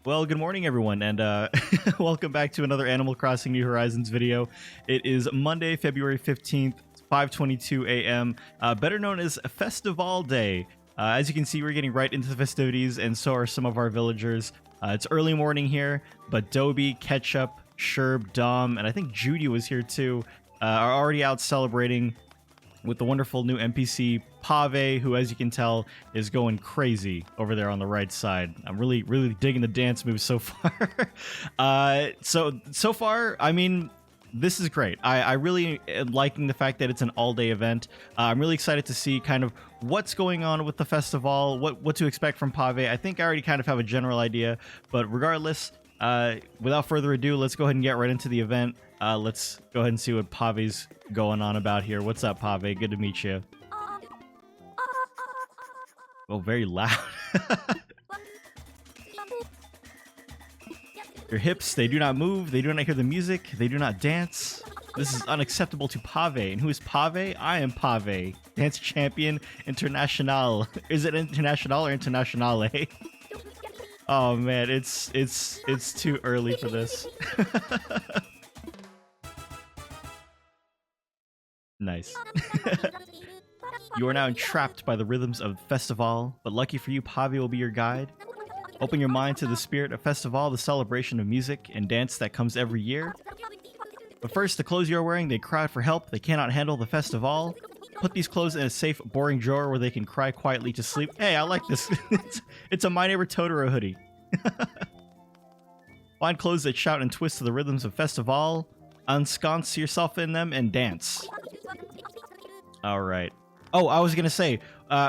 Well, good morning, everyone, and welcome back to another Animal Crossing New Horizons video. It is Monday, February 15th, 5:22 a.m., better known as Festivale Day. As you can see, we're getting right into the festivities, and so are some of our villagers. It's early morning here, but Dobie, Ketchup, Sherb, Dom, and I think Judy was here too, are already out celebrating with the wonderful new NPC Pavé, who, as you can tell, is going crazy over there on the right side. I'm really digging the dance moves so far. So far, I mean, this is great. I really am liking the fact that it's an all-day event. I'm really excited to see kind of what's going on with the festival, what to expect from Pavé. I think I already kind of have a general idea, but regardless, without further ado, let's go ahead and get right into the event. Let's go ahead and see what Pavé's going on about here. What's up, Pavé? Good to meet you. Oh, very loud. Your hips, they do not move, they do not hear the music, they do not dance. This is unacceptable to Pavé. And who is Pavé? I am Pavé, dance champion international. Is it international or internationale? Oh man, it's too early for this. Nice. You are now entrapped by the rhythms of Festivale, but lucky for you, Pavé will be your guide. Open your mind to the spirit of Festivale, the celebration of music and dance that comes every year. But first, the clothes you are wearing, they cry for help. They cannot handle the Festivale. Put these clothes in a safe, boring drawer where they can cry quietly to sleep. Hey, I like this. It's a My Neighbor Totoro hoodie. Find clothes that shout and twist to the rhythms of Festivale. Ensconce yourself in them and dance. Alright. Oh, I was gonna say,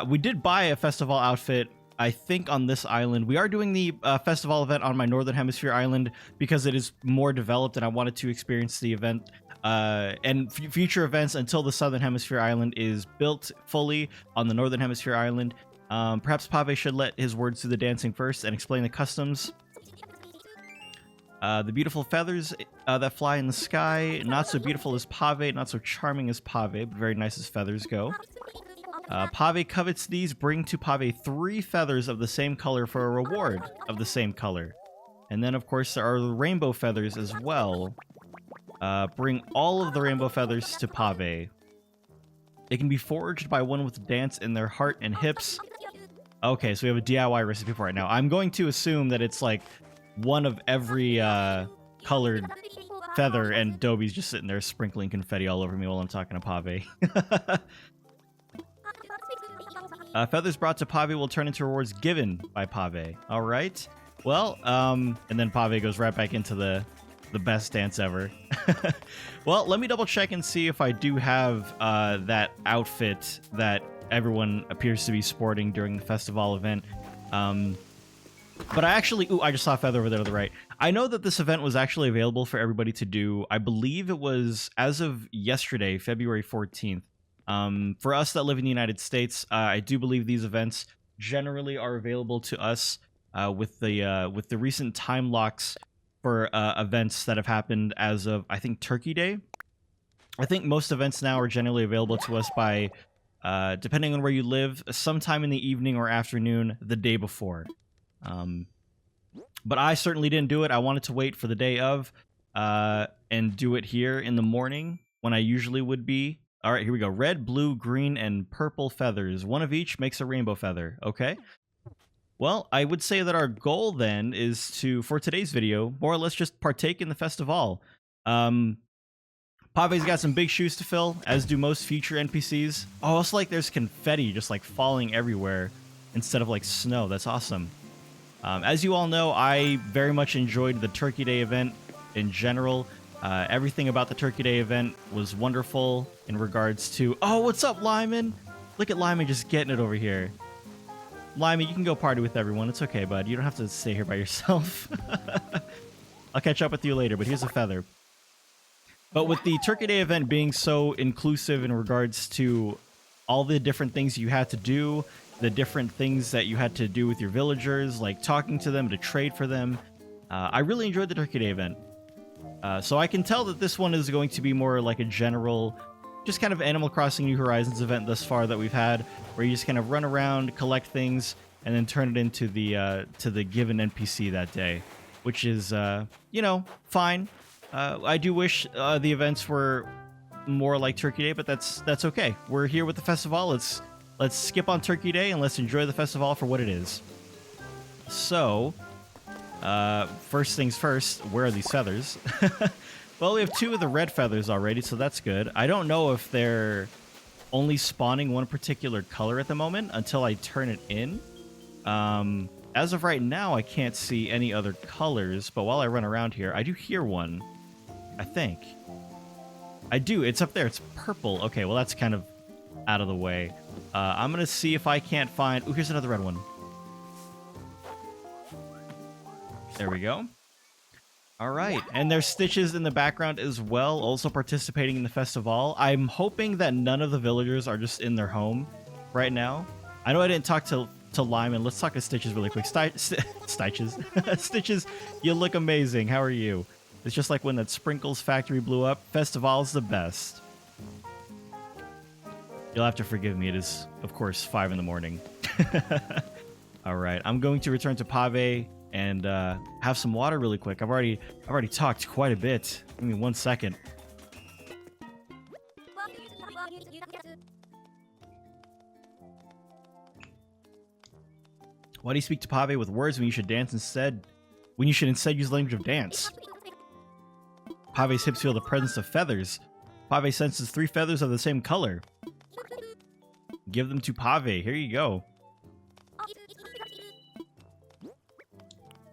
we did buy a Festivale outfit, I think, on this island. We are doing the Festivale event on my Northern Hemisphere island because it is more developed and I wanted to experience the event and future events until the Southern Hemisphere island is built fully on the Northern Hemisphere island. Perhaps Pavé should let his words do the dancing first and explain the customs. The beautiful feathers that fly in the sky, not so beautiful as Pavé, not so charming as Pavé, but very nice as feathers go. Pavé covets these. Bring to Pavé 3 feathers of the same color for a reward of the same color. And then, of course, there are the rainbow feathers as well. Bring all of the rainbow feathers to Pavé. They can be forged by one with dance in their heart and hips. Okay, so we have a DIY recipe for it now. I'm going to assume that it's like one of every colored feather, and Dobie's just sitting there sprinkling confetti all over me while I'm talking to Pavé. Feathers brought to Pavé will turn into rewards given by Pavé. All right. Well, and then Pavé goes right back into the best dance ever. Well, let me double check and see if I do have that outfit that everyone appears to be sporting during the Festivale event. But I actually... Ooh, I just saw a feather over there to the right. I know that this event was actually available for everybody to do. I believe it was as of yesterday, February 14th. For us that live in the United States, I do believe these events generally are available to us with the recent time locks for events that have happened as of, I think, Turkey Day. I think most events now are generally available to us by, depending on where you live, sometime in the evening or afternoon the day before. But I certainly didn't do it. I wanted to wait for the day of and do it here in the morning when I usually would be. All right, here we go. Red, blue, green, and purple feathers. One of each makes a rainbow feather. Okay. Well, I would say that our goal then is to, for today's video, more or less just partake in the Festivale. Pavé's got some big shoes to fill, as do most future NPCs. Oh, it's like there's confetti just like falling everywhere instead of like snow. That's awesome. As you all know, I very much enjoyed the Turkey Day event in general. Everything about the Turkey Day event was wonderful in regards to... Oh, what's up, Lyman? Look at Lyman just getting it over here. Lyman, you can go party with everyone. It's okay, bud. You don't have to stay here by yourself. I'll catch up with you later, but here's a feather. But with the Turkey Day event being so inclusive in regards to all the different things you had to do, the different things that you had to do with your villagers, like talking to them, to trade for them, I really enjoyed the Turkey Day event. So I can tell that this one is going to be more like a general, just kind of Animal Crossing New Horizons event thus far that we've had, where you just kind of run around, collect things, and then turn it into the given NPC that day, which is you know, fine. I do wish the events were more like Turkey Day, but that's okay. We're here with the festival. Let's skip on Turkey Day and let's enjoy the festival for what it is. So, first things first, where are these feathers? Well, we have 2 of the red feathers already, so that's good. I don't know if they're only spawning one particular color at the moment until I turn it in. As of right now, I can't see any other colors, but while I run around here, I do hear one, I think. I do. It's up there. It's purple. Okay, well, that's kind of out of the way. I'm going to see if I can't find... Oh, here's another red one. There we go. All right. And there's Stitches in the background as well, also participating in the festival. I'm hoping that none of the villagers are just in their home right now. I know I didn't talk to Lyman. Let's talk to Stitches really quick. Stitches. Stitches, you look amazing. How are you? It's just like when that Sprinkles factory blew up. Festival's the best. You'll have to forgive me. It is, of course, 5 in the morning. All right. I'm going to return to Pavé and have some water really quick. I've already talked quite a bit. Give me 1 second. Why do you speak to Pavé with words when you should dance instead? When you should instead use the language of dance? Pavé's hips feel the presence of feathers. Pavé senses 3 feathers of the same color. Give them to Pavé. Here you go.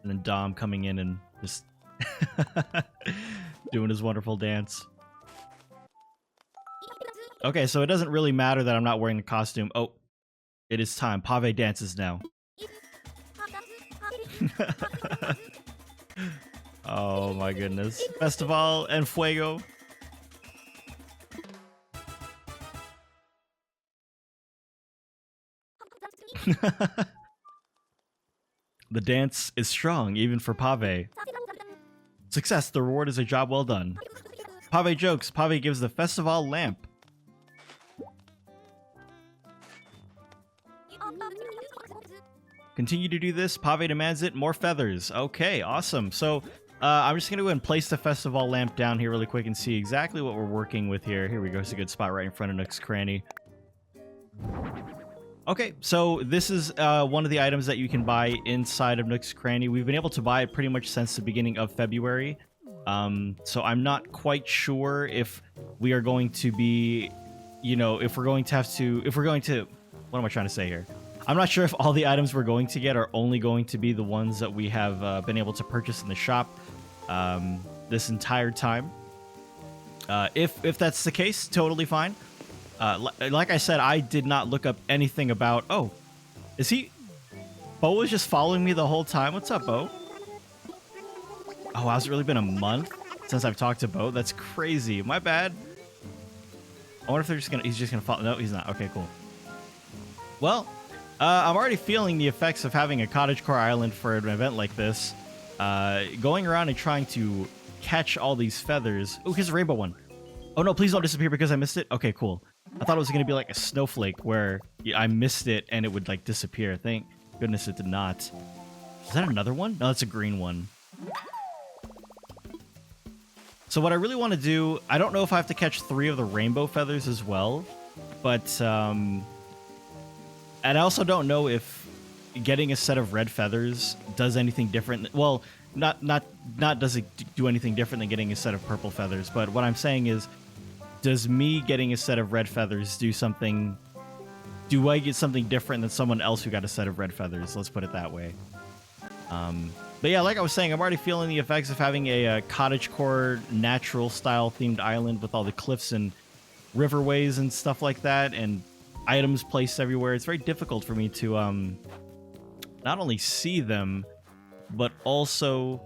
And then Dom coming in and just doing his wonderful dance. Okay, so it doesn't really matter that I'm not wearing the costume. Oh, it is time. Pavé dances now. Oh my goodness. Festival and Fuego. The dance is strong, even for Pavé. Success, the reward is a job well done. Pavé jokes, Pavé gives the festival lamp. Continue to do this, Pavé demands it, more feathers. Okay, awesome. So, I'm just going to go ahead and place the festival lamp down here really quick and see exactly what we're working with here. Here we go, it's a good spot right in front of Nook's Cranny. Okay, so this is one of the items that you can buy inside of Nook's Cranny. We've been able to buy it pretty much since the beginning of February. So I'm not quite sure if we are going to be, you know, if we're going to, what am I trying to say here? I'm not sure if all the items we're going to get are only going to be the ones that we have been able to purchase in the shop this entire time. If that's the case, totally fine. Like I said, I did not look up anything about... Oh, is he... Bo was just following me the whole time? What's up, Bo? Oh, has it really been a month since I've talked to Bo? That's crazy. My bad. I wonder if they're just gonna... He's just gonna follow... No, he's not. Okay, cool. Well, I'm already feeling the effects of having a cottagecore island for an event like this. Going around and trying to catch all these feathers... Oh, here's a rainbow one. Oh, no, please don't disappear because I missed it. Okay, cool. I thought it was going to be like a snowflake where I missed it and it would like disappear. Thank goodness it did not. Is that another one? No, that's a green one. So what I really want to do, I don't know if I have to catch 3 of the rainbow feathers as well, but and I also don't know if getting a set of red feathers does anything different. Well, not does it do anything different than getting a set of purple feathers, but what I'm saying is, does me getting a set of red feathers do something... Do I get something different than someone else who got a set of red feathers? Let's put it that way. But yeah, like I was saying, I'm already feeling the effects of having a cottagecore, natural-style themed island with all the cliffs and riverways and stuff like that, and items placed everywhere. It's very difficult for me to not only see them, but also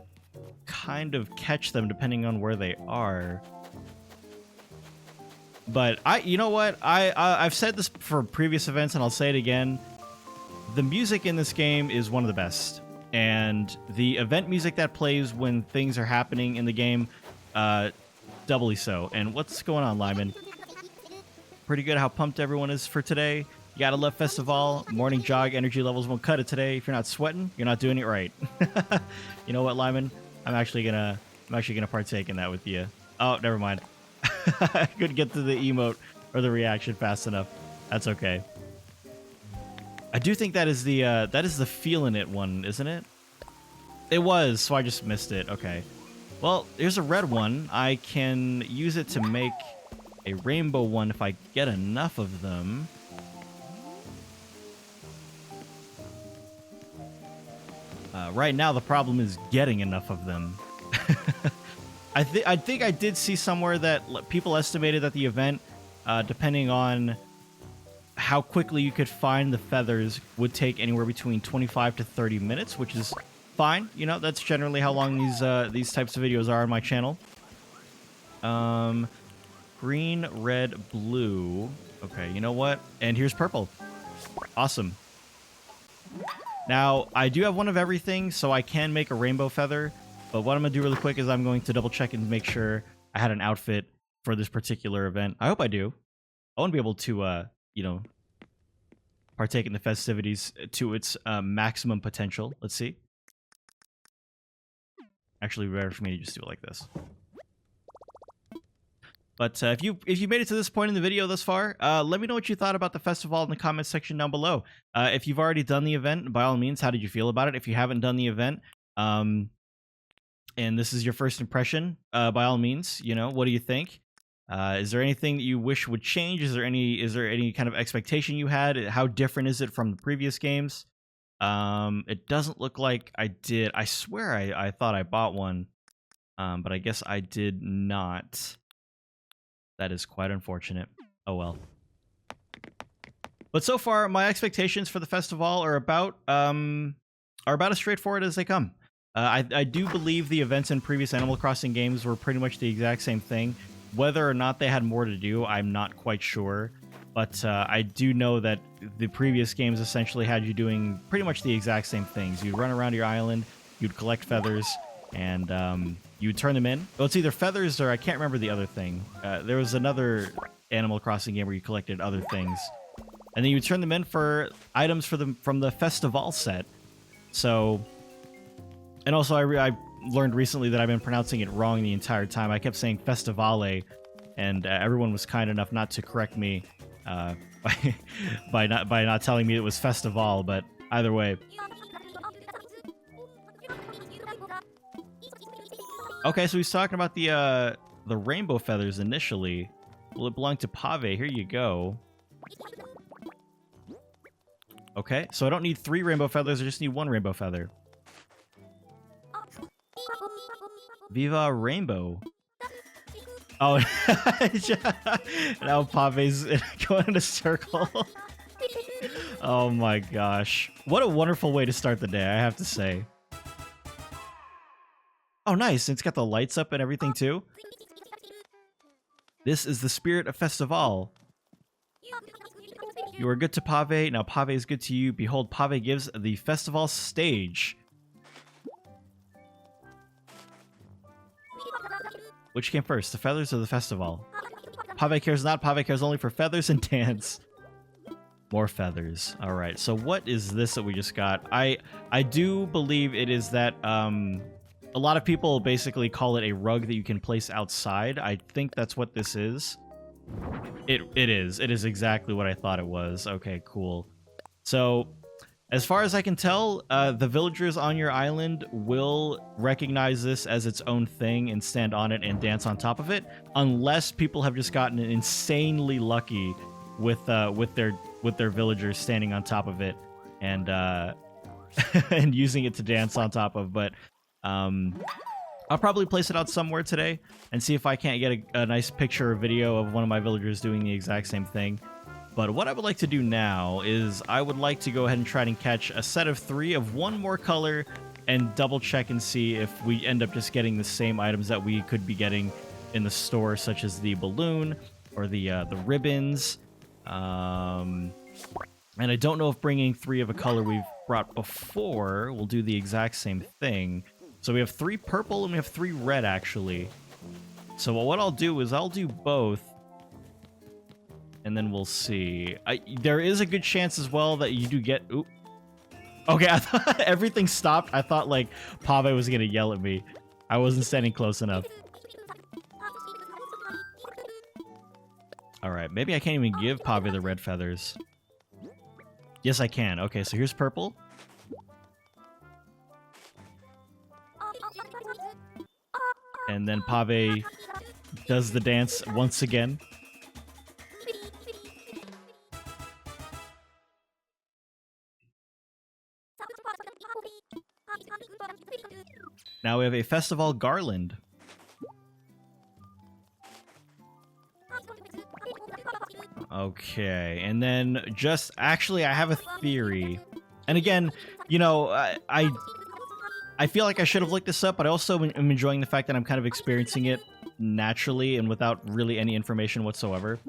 kind of catch them depending on where they are. But you know what? I've said this for previous events, and I'll say it again. The music in this game is one of the best, and the event music that plays when things are happening in the game, doubly so. And what's going on, Lyman? Pretty good. How pumped everyone is for today. You gotta love Festival. Morning jog energy levels won't cut it today. If you're not sweating, you're not doing it right. You know what, Lyman? I'm actually gonna partake in that with you. Oh, never mind. I couldn't get to the emote or the reaction fast enough. That's okay. I do think that is the feelin' it one, isn't it? It was, so I just missed it. Okay. Well, here's a red one. I can use it to make a rainbow one if I get enough of them. Right now, the problem is getting enough of them. I think I did see somewhere that people estimated that the event, depending on how quickly you could find the feathers, would take anywhere between 25 to 30 minutes, which is fine. You know, that's generally how long these types of videos are on my channel. Green, red, blue. Okay, you know what? And here's purple. Awesome. Now, I do have one of everything, so I can make a rainbow feather. But what I'm going to do really quick is I'm going to double check and make sure I had an outfit for this particular event. I hope I do. I want to be able to, you know, partake in the festivities to its maximum potential. Let's see. Actually, better for me to just do it like this. But if you made it to this point in the video thus far, let me know what you thought about the festival in the comments section down below. If you've already done the event, by all means, how did you feel about it? If you haven't done the event, and this is your first impression, by all means, you know, what do you think? Is there anything that you wish would change? Is there any kind of expectation you had? How different is it from the previous games? It doesn't look like I did. I swear I thought I bought one, but I guess I did not. That is quite unfortunate. Oh well. But so far, my expectations for the festival are about as straightforward as they come. I do believe the events in previous Animal Crossing games were pretty much the exact same thing. Whether or not they had more to do, I'm not quite sure. But I do know that the previous games essentially had you doing pretty much the exact same things. You'd run around your island, you'd collect feathers, and you'd turn them in. Well, it's either feathers or I can't remember the other thing. There was another Animal Crossing game where you collected other things. And then you would turn them in for items from the Festivale set. So, and also I learned recently that I've been pronouncing it wrong the entire time. I kept saying Festivale, and everyone was kind enough not to correct me by not telling me it was Festival. But either way. Okay, so he's talking about the rainbow feathers initially. Will it belong to Pavé? Here you go. Okay, so I don't need 3 rainbow feathers, I just need 1 rainbow feather. Viva Rainbow. Oh, now Pavé's going in a circle. Oh my gosh. What a wonderful way to start the day, I have to say. Oh, nice. It's got the lights up and everything, too. This is the spirit of Festival. You are good to Pavé. Now Pavé is good to you. Behold, Pavé gives the Festival stage. Which came first, the feathers or the Festival? Pavé cares not. Pavé cares only for feathers and dance. More feathers. All right. So what is this that we just got? I do believe it is that a lot of people basically call it a rug that you can place outside. I think that's what this is. It is. It is exactly what I thought it was. Okay, cool. So, as far as I can tell, the villagers on your island will recognize this as its own thing and stand on it and dance on top of it, unless people have just gotten insanely lucky with their villagers standing on top of it and and using it to dance on top of. But I'll probably place it out somewhere today and see if I can't get a nice picture or video of one of my villagers doing the exact same thing. But what I would like to do now is I would like to go ahead and try and catch a set of 3 of one more color and double check and see if we end up just getting the same items that we could be getting in the store, such as the balloon or the ribbons. And I don't know if bringing 3 of a color we've brought before will do the exact same thing. So we have 3 purple and we have 3 red, actually. So what I'll do is I'll do both. And then we'll see. There is a good chance as well that you do get... Oop. Okay, I thought everything stopped. I thought, like, Pavé was going to yell at me. I wasn't standing close enough. Alright, maybe I can't even give Pavé the red feathers. Yes, I can. Okay, so here's purple. And then Pavé does the dance once again. Now we have a Festivale garland. Okay, and then just actually I have a theory. And again, you know, I feel like I should have looked this up, but I also am enjoying the fact that I'm kind of experiencing it naturally and without really any information whatsoever.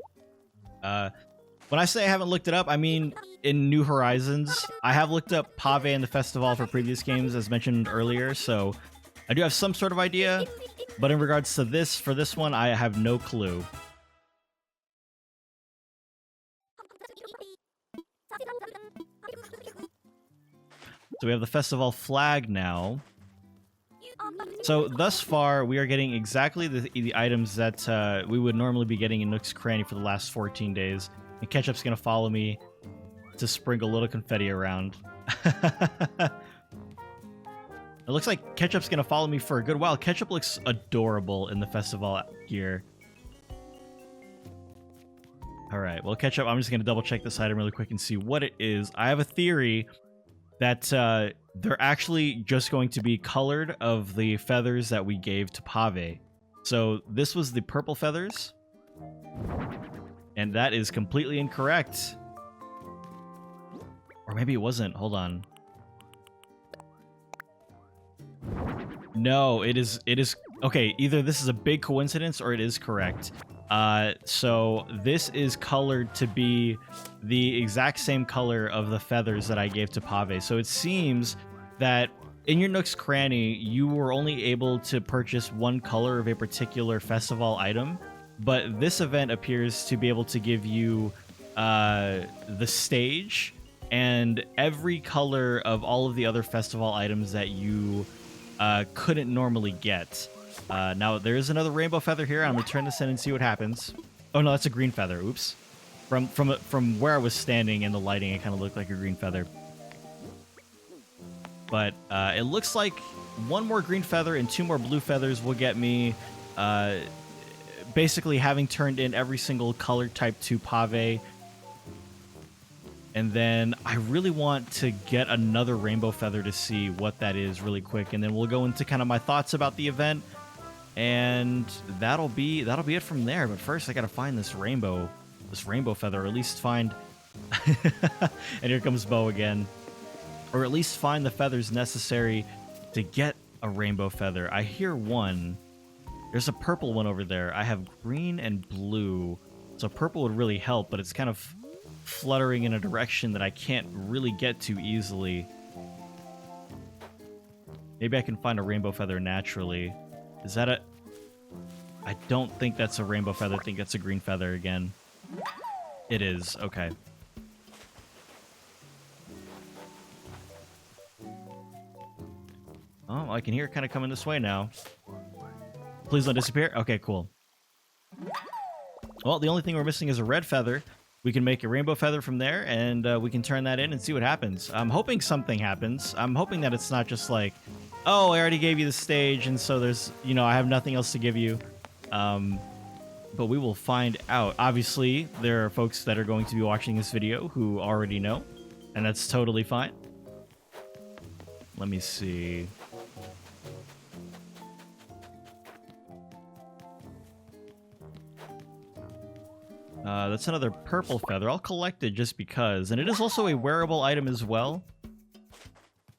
When I say I haven't looked it up, I mean in New Horizons. I have looked up Pavé and the Festivale for previous games, as mentioned earlier, so I do have some sort of idea, but in regards to this, for this one, I have no clue. So we have the Festivale flag now. So thus far, we are getting exactly the items that we would normally be getting in Nook's Cranny for the last 14 days. And Ketchup's gonna follow me to sprinkle a little confetti around. It looks like Ketchup's gonna follow me for a good while. Ketchup looks adorable in the Festivale gear. Alright, well, Ketchup, I'm just gonna double check this item really quick and see what it is. I have a theory that they're actually just going to be colored of the feathers that we gave to Pavé. So this was the purple feathers. And that is completely incorrect. Or maybe it wasn't. Hold on. No, it is... Okay, either this is a big coincidence or it is correct. So this is colored to be the exact same color of the feathers that I gave to Pavé. So it seems that in your Nook's Cranny, you were only able to purchase one color of a particular Festivale item, but this event appears to be able to give you the stage and every color of all of the other Festivale items that you couldn't normally get. Now, there is another rainbow feather here. I'm going to turn this in and see what happens. Oh, no, that's a green feather. Oops. From where I was standing in the lighting, it kind of looked like a green feather. But it looks like one more green feather and two more blue feathers will get me basically having turned in every single color type to Pavé. And then I really want to get another rainbow feather to see what that is really quick. And then we'll go into kind of my thoughts about the event. And that'll be it from there. But first, I gotta find this rainbow feather, or at least find. And here comes Bo again, or at least find the feathers necessary to get a rainbow feather. I hear one. There's a purple one over there. I have green and blue, so purple would really help. But it's kind of fluttering in a direction that I can't really get to easily. Maybe I can find a rainbow feather naturally. Is that a... I don't think that's a rainbow feather. I think that's a green feather again. It is. Okay. Oh, I can hear it kind of coming this way now. Please don't disappear. Okay, cool. Well, the only thing we're missing is a red feather. We can make a rainbow feather from there, and we can turn that in and see what happens. I'm hoping something happens. I'm hoping that it's not just like, oh, I already gave you the stage, and so there's, you know, I have nothing else to give you. But we will find out. Obviously, there are folks that are going to be watching this video who already know, and that's totally fine. Let me see. That's another purple feather. I'll collect it just because. And it is also a wearable item as well.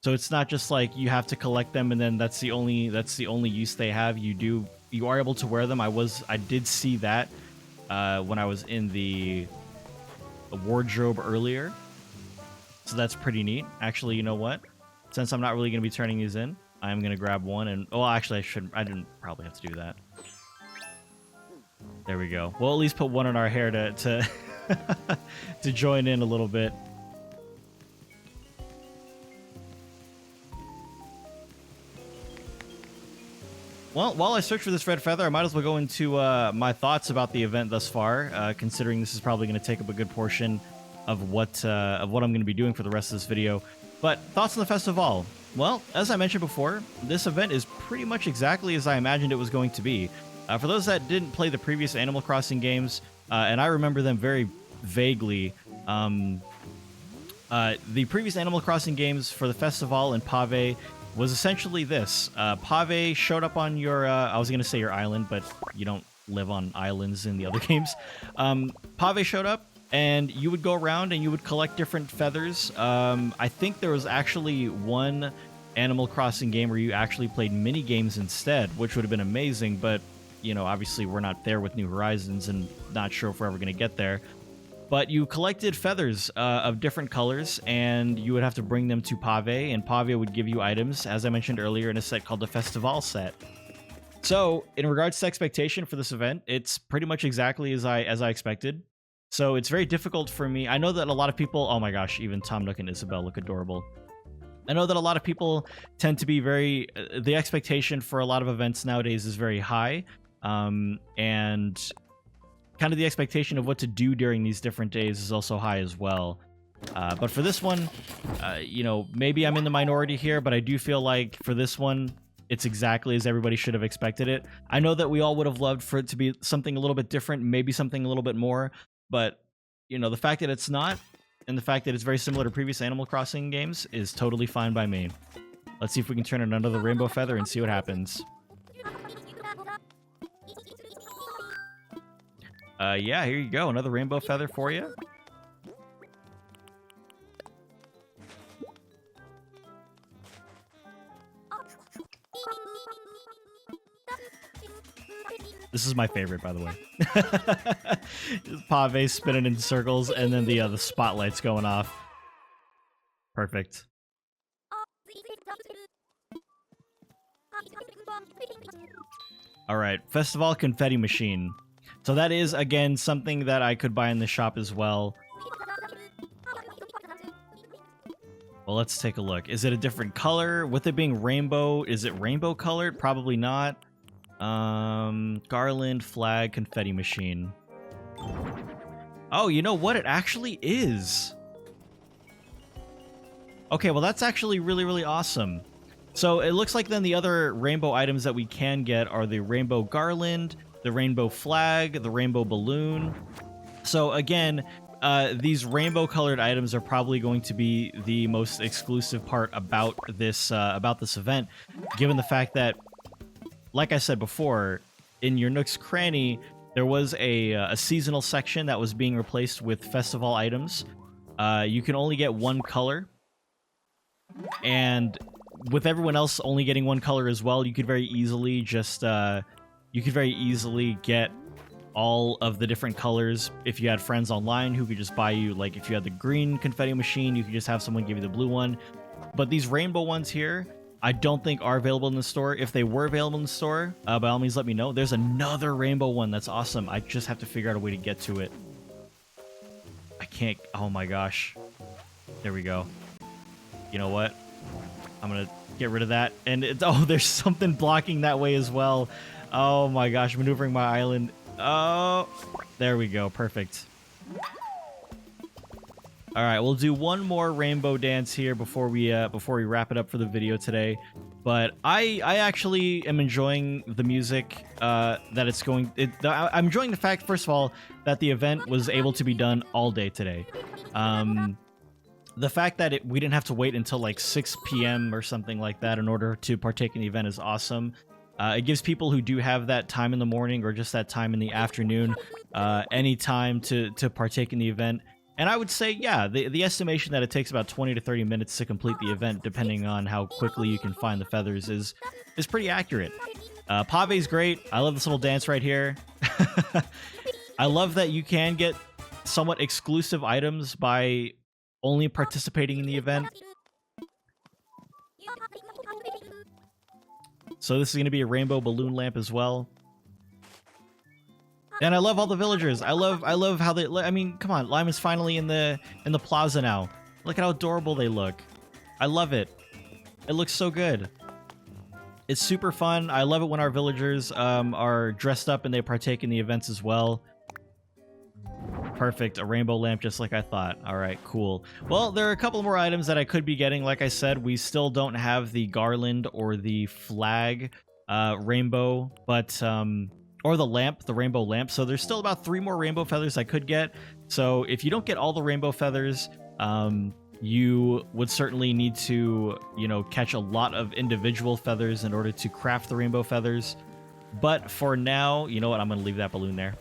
So it's not just like you have to collect them and then that's the only use they have. You are able to wear them. I did see that when I was in the wardrobe earlier. So that's pretty neat. Actually, you know what? Since I'm not really going to be turning these in, I'm going to grab one and... Oh, actually, I didn't probably have to do that. There we go. We'll at least put one in our hair to to join in a little bit. Well, while I search for this red feather, I might as well go into my thoughts about the event thus far, considering this is probably going to take up a good portion of what I'm going to be doing for the rest of this video. But thoughts on the Festivale? Well, as I mentioned before, this event is pretty much exactly as I imagined it was going to be. For those that didn't play the previous Animal Crossing games, and I remember them very vaguely, the previous Animal Crossing games for the Festivale and Pavé was essentially this. Pavé showed up on your, I was going to say your island, but you don't live on islands in the other games. Pavé showed up, and you would go around and you would collect different feathers. I think there was actually one Animal Crossing game where you actually played mini games instead, which would have been amazing, but, you know, obviously we're not there with New Horizons and not sure if we're ever going to get there. But you collected feathers of different colors, and you would have to bring them to Pavé, and Pavé would give you items, as I mentioned earlier, in a set called the Festivale set. So, in regards to expectation for this event, it's pretty much exactly as I expected. So it's very difficult for me. I know that a lot of people, oh my gosh, even Tom Nook and Isabelle look adorable. I know that a lot of people tend to be very, the expectation for a lot of events nowadays is very high, and kind of the expectation of what to do during these different days is also high as well. But for this one, you know, maybe I'm in the minority here, but I do feel like for this one, it's exactly as everybody should have expected it. I know that we all would have loved for it to be something a little bit different, maybe something a little bit more, but, you know, the fact that it's not, and the fact that it's very similar to previous Animal Crossing games is totally fine by me. Let's see if we can turn it under the rainbow feather and see what happens. Yeah, here you go. Another rainbow feather for you. This is my favorite, by the way. Pavé spinning in circles, and then the spotlights going off. Perfect. All right, Festivale Confetti Machine. So that is, again, something that I could buy in the shop as well. Well, let's take a look. Is it a different color? With it being rainbow, is it rainbow colored? Probably not. Garland, flag, confetti machine. Oh, you know what? It actually is. Okay, well, that's actually really, really awesome. So it looks like then the other rainbow items that we can get are the rainbow garland, the rainbow flag, the rainbow balloon. So again, these rainbow colored items are probably going to be the most exclusive part about this event, given the fact that, like I said before, in your Nook's Cranny, there was a seasonal section that was being replaced with festival items. You can only get one color, and with everyone else only getting one color as well, you could very easily just get all of the different colors if you had friends online who could just buy you, like if you had the green confetti machine, you could just have someone give you the blue one. But these rainbow ones here, I don't think are available in the store. If they were available in the store, by all means let me know. There's another rainbow one that's awesome. I just have to figure out a way to get to it. I can't, oh my gosh. There we go. You know what? I'm gonna get rid of that. And it's, oh, there's something blocking that way as well. Oh my gosh, maneuvering my island. Oh, there we go. Perfect. All right, we'll do one more rainbow dance here before we wrap it up for the video today. But I actually am enjoying the music that it's going. I'm enjoying the fact, first of all, that the event was able to be done all day today. The fact that we didn't have to wait until like 6 p.m. or something like that in order to partake in the event is awesome. It gives people who do have that time in the morning or just that time in the afternoon any time to partake in the event. And I would say, yeah, the estimation that it takes about 20 to 30 minutes to complete the event, depending on how quickly you can find the feathers, is pretty accurate. Pavé's great. I love this little dance right here. I love that you can get somewhat exclusive items by only participating in the event. So this is going to be a rainbow balloon lamp as well. And I love all the villagers. I love how they. I mean, come on, Lime is finally in the plaza now. Look at how adorable they look. I love it. It looks so good. It's super fun. I love it when our villagers are dressed up and they partake in the events as well. Perfect. A rainbow lamp just like I thought. All right, cool. Well, there are a couple more items that I could be getting. Like I said, we still don't have the garland or the flag rainbow, but or the lamp, the rainbow lamp. So there's still about 3 more rainbow feathers I could get. So if you don't get all the rainbow feathers, you would certainly need to, you know, catch a lot of individual feathers in order to craft the rainbow feathers. But for now, you know what? I'm going to leave that balloon there.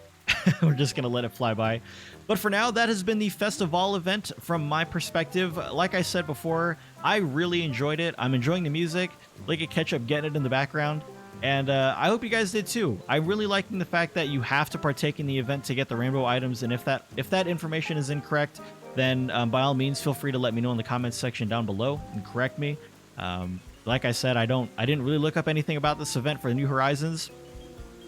We're just going to let it fly by. But for now, that has been the Festivale event from my perspective. Like I said before, I really enjoyed it. I'm enjoying the music. Like a Ketchup getting it in the background. And I hope you guys did too. I really liking the fact that you have to partake in the event to get the rainbow items. And if that information is incorrect, then by all means, feel free to let me know in the comments section down below and correct me. Like I said, I didn't really look up anything about this event for New Horizons,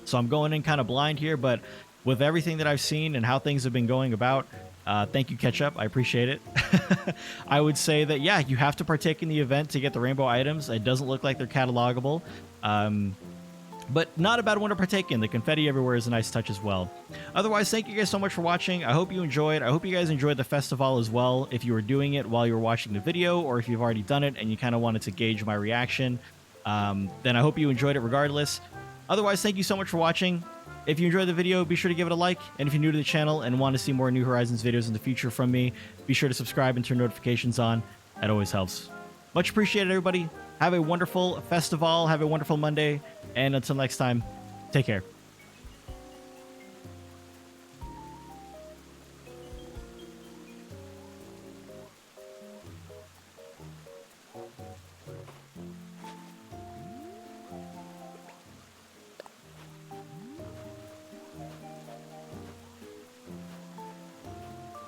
so I'm going in kind of blind here. But with everything that I've seen and how things have been going about, thank you, Ketchup. I appreciate it. I would say that, yeah, you have to partake in the event to get the rainbow items. It doesn't look like they're catalogable. But not a bad one to partake in. The confetti everywhere is a nice touch as well. Otherwise, thank you guys so much for watching. I hope you enjoyed. I hope you guys enjoyed the festival as well. If you were doing it while you were watching the video, or if you've already done it and you kind of wanted to gauge my reaction, then I hope you enjoyed it regardless. Otherwise, thank you so much for watching. If you enjoyed the video, be sure to give it a like. And if you're new to the channel and want to see more New Horizons videos in the future from me, be sure to subscribe and turn notifications on. That always helps. Much appreciated, everybody. Have a wonderful festival. Have a wonderful Monday. And until next time, take care.